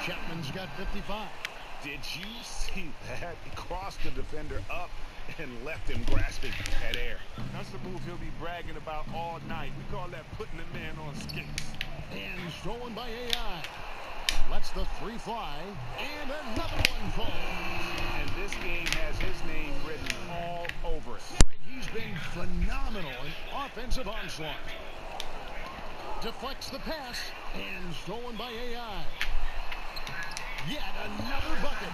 Chapman's got 55. Did you see that? He crossed the defender up and left him grasping at air. That's the move he'll be bragging about all night. We call that putting the man on skates. And stolen by AI. Lets the three fly. And another one falls. And this game has his name written all over it. He's been phenomenal in offensive onslaught. Deflects the pass. And stolen by AI. Yet another bucket.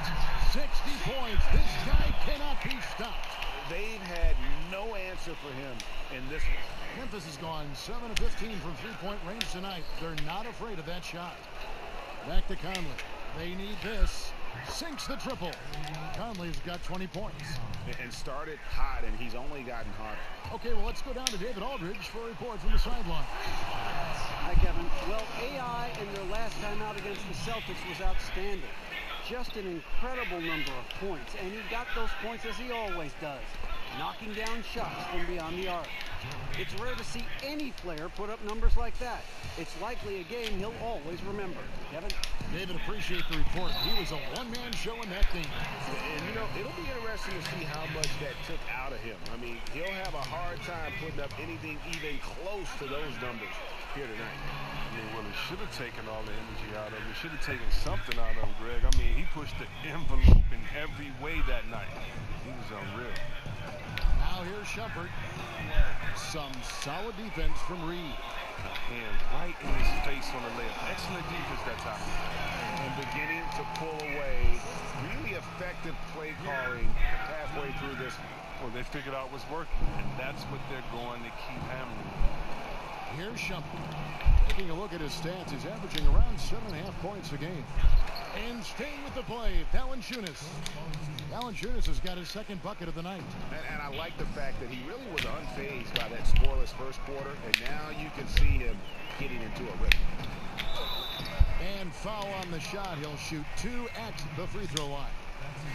60 points. This guy cannot be stopped. They've had no answer for him in this one. Memphis has gone 7 of 15 from three-point range tonight. They're not afraid of that shot. Back to Conley. They need this. Sinks the triple. Conley's got 20 points. And started hot, and he's only gotten hotter. Okay, well, let's go down to David Aldridge for a report from the sideline. Hi, Kevin. Well, AI in their last time out against the Celtics was outstanding. Just an incredible number of points, and he got those points as he always does, knocking down shots from beyond the arc. It's rare to see any player put up numbers like that. It's likely a game he'll always remember. Kevin? David, appreciate the report. He was a one-man show in that game. And, you know, it'll be interesting to see how much that took out of him. I mean, he'll have a hard time putting up anything even close to those numbers here tonight. I mean, well, it should have taken all the energy out of him. It should have taken something out of him, Greg. I mean, he pushed the envelope in every way that night. He was unreal. Now here's Shumpert. Some solid defense from Reed. Hand right in his face on the layup. Excellent defense that time. And beginning to pull away. Really effective play calling halfway through this one. Well, they figured out what's working, and that's what they're going to keep hammering. Here's Shumpert. Taking a look at his stats, he's averaging around 7.5 points a game. And staying with the play, Valanciunas. Valanciunas has got his second bucket of the night. And I like the fact that he really was unfazed by that scoreless first quarter, and now you can see him getting into a rhythm. And foul on the shot. He'll shoot 2 at the free throw line.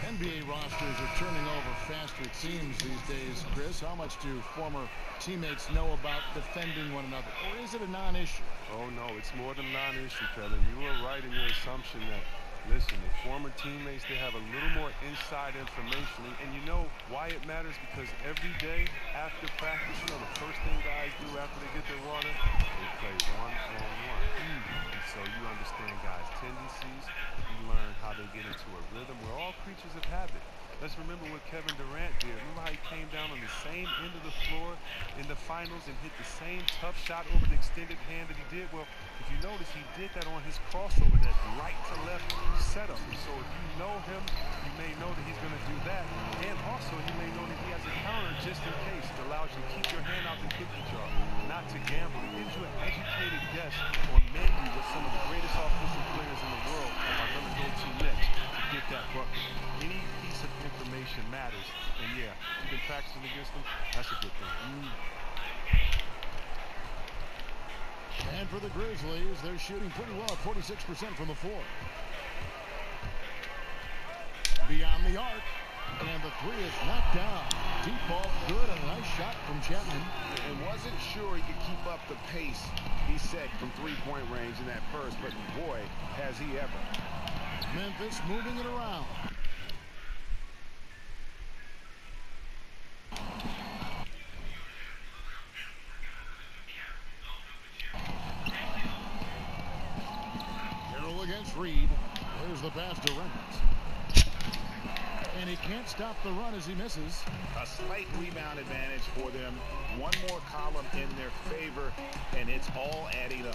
NBA rosters are turning over faster, it seems, these days. Chris, how much do former teammates know about defending one another? Or is it a non-issue? Oh, no, it's more than a non-issue, Kevin. You were right in your assumption that, listen, the former teammates, they have a little more inside information. And you know why it matters? Because every day after practice, you know, the first thing guys do after they get their water, they play one-on-one. And so you understand guys' tendencies. You learn how they get into a rhythm. We're all creatures of habit. Let's remember what Kevin Durant did. Remember how he came down on the same end of the floor in the finals and hit the same tough shot over the extended hand that he did? Well, if you notice, he did that on his crossover, that right to left setup. And so if you know him, you may know that he's going to do that. And also, you may know that he has a counter just in case. It allows you to keep your hand out the cookie jar, not to gamble. It gives you an educated guess on maybe what some of the greatest offensive players in the world are going to go to next to get that bucket. Any piece of information matters. And yeah, you've been practicing against them. That's a good thing. And for the Grizzlies, they're shooting pretty well, 46% from the floor. Beyond the arc, and the three is knocked down. Deep ball, good, a nice shot from Chapman. And wasn't sure he could keep up the pace he set from three-point range in that first, but boy, has he ever. Memphis moving it around. Against Reed. There's the pass to Reynolds. And he can't stop the run as he misses. A slight rebound advantage for them. One more column in their favor, and it's all adding up.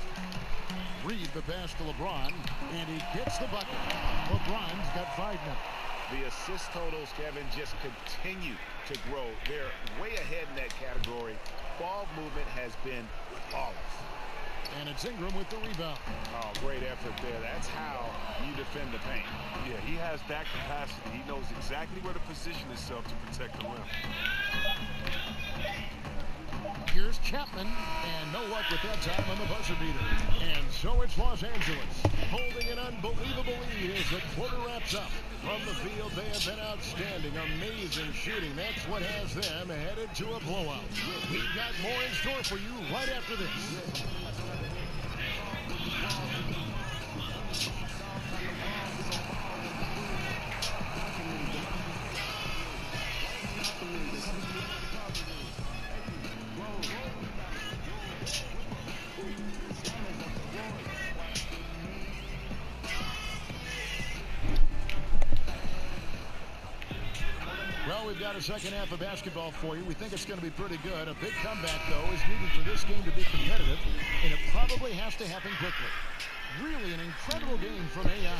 Reed the pass to LeBron, and he gets the bucket. LeBron's got 5 now. The assist totals, Kevin, just continue to grow. They're way ahead in that category. Ball movement has been flawless. And it's Ingram with the rebound. Oh, great effort there. That's how you defend the paint. Yeah, he has that capacity. He knows exactly where to position himself to protect the rim. Here's Chapman, and no luck with that time on the buzzer beater. And so it's Los Angeles, holding an unbelievable lead as the quarter wraps up. From the field, they have been outstanding, amazing shooting. That's what has them headed to a blowout. We've got more in store for you right after this. we've got a second half of basketball for you. We think it's going to be pretty good. A big comeback, though, is needed for this game to be competitive, and it probably has to happen quickly. Really an incredible game from AI.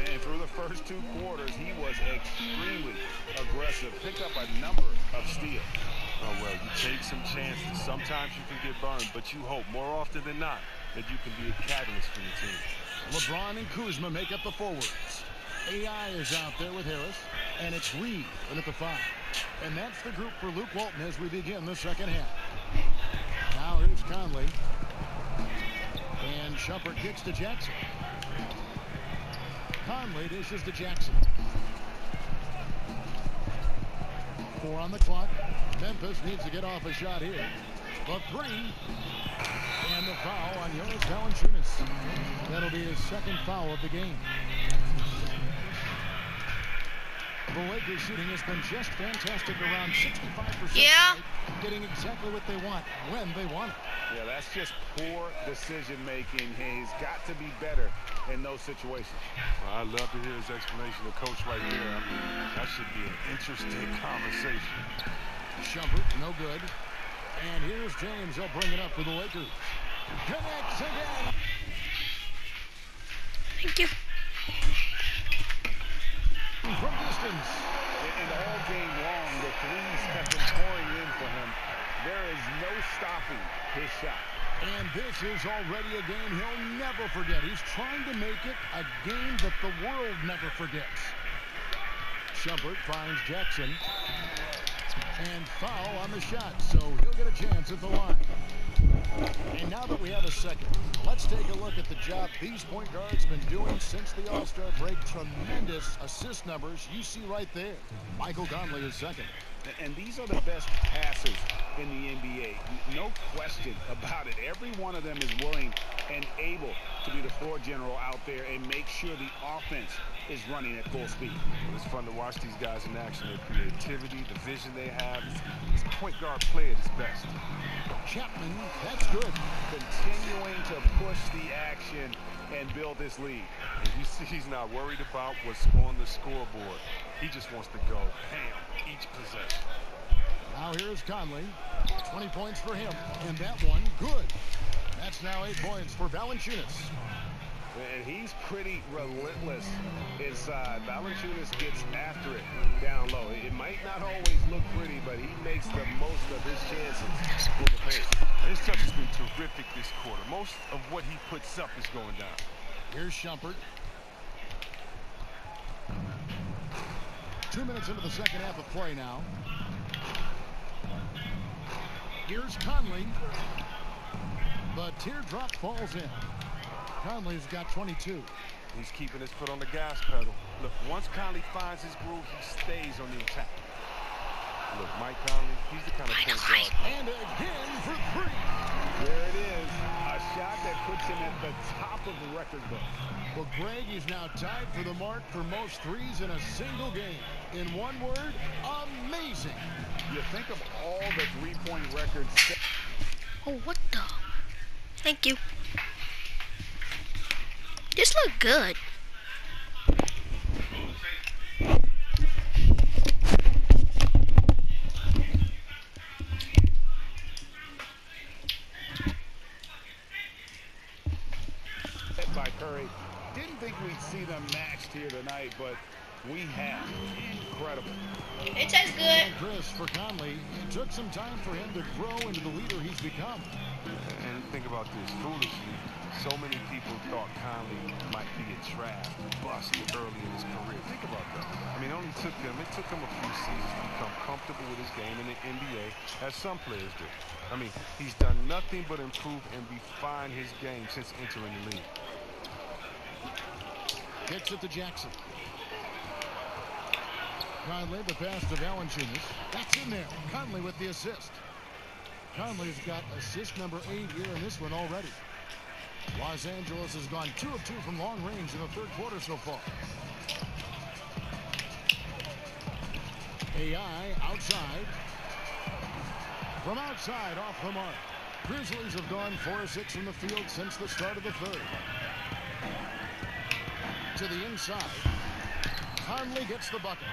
And through the first 2 quarters, he was extremely aggressive. Picked up a number of steals. Oh, well, you take some chances. Sometimes you can get burned, but you hope more often than not that you can be a catalyst for your team. LeBron and Kuzma make up the forwards. AI is out there with Harris, and it's Reed in at the 5. And that's the group for Luke Walton as we begin the second half. Now here's Conley. And Shumpert kicks to Jackson. Conley dishes to Jackson. 4 on the clock. Memphis needs to get off a shot here. The 3. And the foul on Jonas Valanciunas. That'll be his second foul of the game. The Lakers shooting has been just fantastic, around 65%. Yeah. Tonight, getting exactly what they want, when they want it. Yeah, that's just poor decision-making. He's got to be better in those situations. Well, I'd love to hear his explanation of Coach right there. I mean, that should be an interesting conversation. Shumpert, no good. And here's James. They'll bring it up for the Lakers. Connects again. Thank you. From distance. And all game long, the threes have been pouring in for him. There is no stopping his shot. And this is already a game he'll never forget. He's trying to make it a game that the world never forgets. Shumpert finds Jackson. And foul on the shot, so he'll get a chance at the line. And now that we have a second, let's take a look at the job these point guards have been doing since the All-Star break. Tremendous assist numbers you see right there. Michael Conley is second. And these are the best passers in the NBA. No question about it. Every one of them is willing and able to be the floor general out there and make sure the offense is running at full speed. Well, it's fun to watch these guys in action. Their creativity, the vision they have. This point guard play at his best. Chapman, that's good. Continuing to push the action and build this lead. And you see he's not worried about what's on the scoreboard. He just wants to go ham each possession. Now here's Conley. 20 points for him. And that one, good. That's now 8 points for Valanciunas. And he's pretty relentless inside. Valanciunas gets after it down low. It might not always look pretty, but he makes the most of his chances in the paint. His touch has been terrific this quarter. Most of what he puts up is going down. Here's Shumpert. 2 minutes into the second half of play now. Here's Conley. The teardrop falls in. Conley's got 22. He's keeping his foot on the gas pedal. Look, once Conley finds his groove, he stays on the attack. Look, Mike Conley, he's the kind of point guard. And again for 3. There it is. A shot that puts him at the top of the record book. Well, Greg is now tied for the mark for most threes in a single game. In one word, amazing. You think of all the three-point records. Oh, what the? Thank you. This look good. By Curry. Didn't think we'd see them matched here tonight, but we have. Incredible. It tastes good. And Chris, for Conley, it took some time for him to grow into the leader he's become. And think about this, foolishly, so many people thought Conley might be a draft bust early in his career. Think about that. I mean, it took him a few seasons to become comfortable with his game in the NBA, as some players do. I mean, he's done nothing but improve and refine his game since entering the league. Gets it to Jackson. Conley, the pass to Valanciunas. That's in there. Conley with the assist. Conley's got assist number 8 here in this one already. Los Angeles has gone 2 of 2 from long range in the third quarter so far. AI outside. From outside, off the mark. Grizzlies have gone 4 of 6 from the field since the start of the third. To the inside. Conley gets the bucket.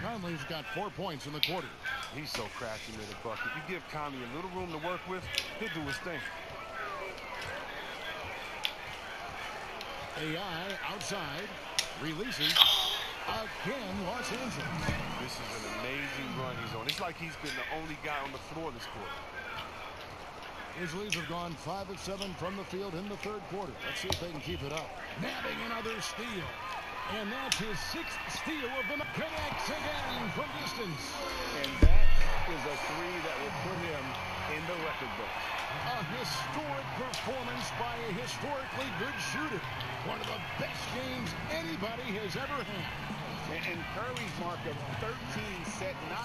Conley's got 4 points in the quarter. He's so crafty with a bucket. You give Conley a little room to work with, he'll do his thing. AI outside. Releases. Again, Los Angeles. This is an amazing run he's on. It's like he's been the only guy on the floor this quarter. Grizzlies have gone 5 of 7 from the field in the third quarter. Let's see if they can keep it up. Nabbing another steal. And that's his 6th steal of the night. Connects again from distance. And that is a three that will put him in the record book. A historic performance by a historically good shooter. One of the best games anybody has ever had. And Curry's mark of 13 set not